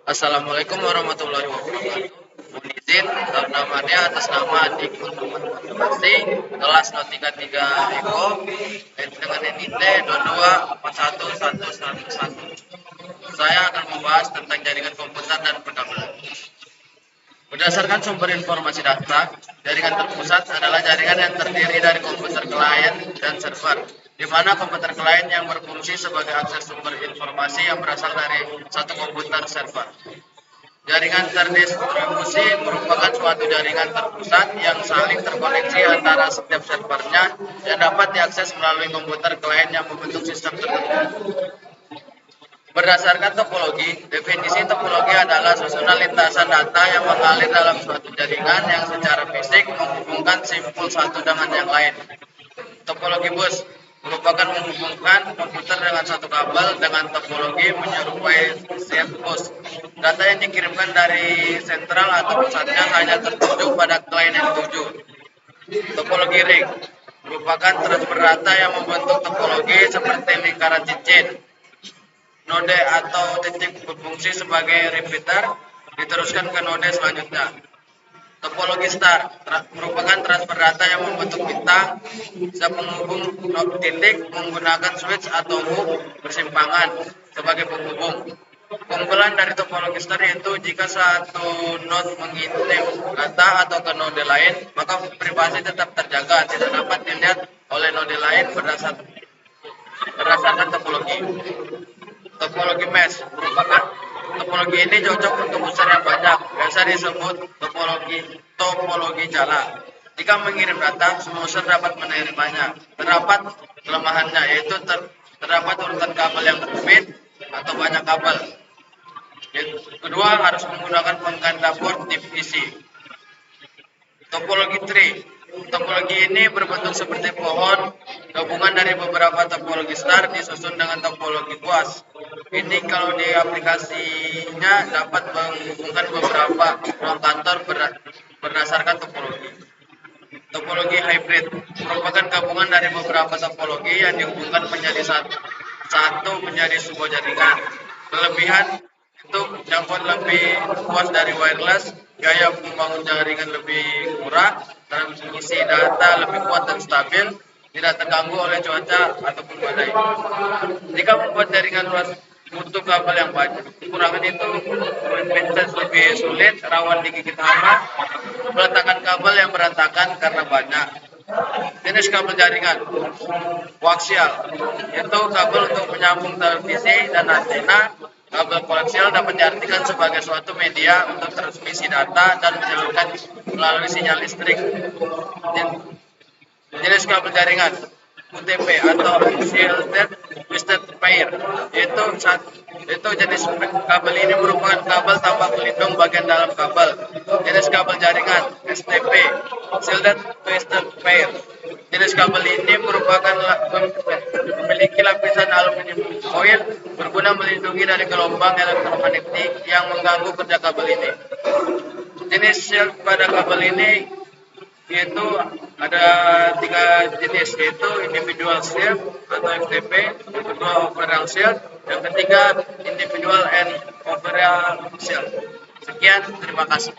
Assalamualaikum warahmatullahi wabarakatuh. Mohon izin namanya atas nama adik Muhammad masing kelas 033 Eko dengan NIT 2241111. Saya akan membahas tentang jaringan komputer dan perkabelan. Berdasarkan sumber informasi data, jaringan terpusat adalah jaringan yang terdiri dari komputer klien dan server, di mana komputer klien yang berfungsi sebagai akses sumber informasi yang berasal dari satu komputer server. Jaringan terdistribusi merupakan suatu jaringan terpusat yang saling terkoneksi antara setiap servernya yang dapat diakses melalui komputer klien yang membentuk sistem tertentu. Berdasarkan topologi, definisi topologi adalah susunan lintasan data yang mengalir dalam suatu jaringan yang secara fisik menghubungkan simpul satu dengan yang lain. Topologi bus merupakan menghubungkan komputer dengan satu kabel dengan topologi menyerupai set bus. Data yang dikirimkan dari sentral atau pusatnya hanya tertuju pada klien yang dituju. Topologi ring merupakan transfer data yang membentuk topologi seperti lingkaran cincin. Node atau titik berfungsi sebagai repeater diteruskan ke node selanjutnya. Topologi star merupakan transfer data yang membentuk bintang penghubung titik menggunakan switch atau hub persimpangan sebagai penghubung. Keunggulan dari topologi star yaitu jika satu node mengintip data atau ke node lain, maka privasi tetap terjaga, tidak dapat dilihat oleh node lain berdasarkan topologi. Topologi mesh merupakan topologi ini cocok untuk user yang banyak, biasa disebut topologi jala. Jika mengirim data, semua user dapat menerimanya. Terdapat kelemahannya, yaitu terdapat urutan kabel yang rumit atau banyak kabel. Kedua, harus menggunakan pengganda port divisi. Topologi tree. Topologi ini berbentuk seperti pohon, gabungan dari beberapa topologi star disusun dengan topologi kuas. Ini kalau di aplikasinya dapat menghubungkan beberapa ruang kantor berdasarkan topologi. Topologi hybrid merupakan gabungan dari beberapa topologi yang dihubungkan menjadi satu menjadi sebuah jaringan. Kelebihan itu jangkauan lebih luas dari wireless, gaya membangun jaringan lebih murah, transmisi data lebih kuat dan stabil, tidak terganggu oleh cuaca ataupun badai. Jika membuat jaringan luas butuh kabel yang banyak, kekurangan itu maintenance lebih sulit, rawan digigit hama, peletakan kabel yang berantakan karena banyak. Jenis kabel jaringan koaksial, yaitu kabel untuk menyambung televisi dan antena. Kabel koaksial dapat diartikan sebagai suatu media untuk transmisi data dan menyalurkan melalui sinyal listrik. Jenis kabel jaringan UTP atau Unshielded Twisted Pair, itu jenis kabel ini merupakan kabel tanpa pelindung bagian dalam kabel. Jenis kabel jaringan STP Shielded Twisted Pair. Jenis kabel ini memiliki lapisan aluminium foil berguna melindungi dari gelombang elektromagnetik yang mengganggu kerja kabel ini. Jenis shield pada kabel ini yaitu ada 3 jenis, yaitu individual shield atau FTP, yang kedua overall shield, yang ketiga individual and overall shield. Sekian, terima kasih.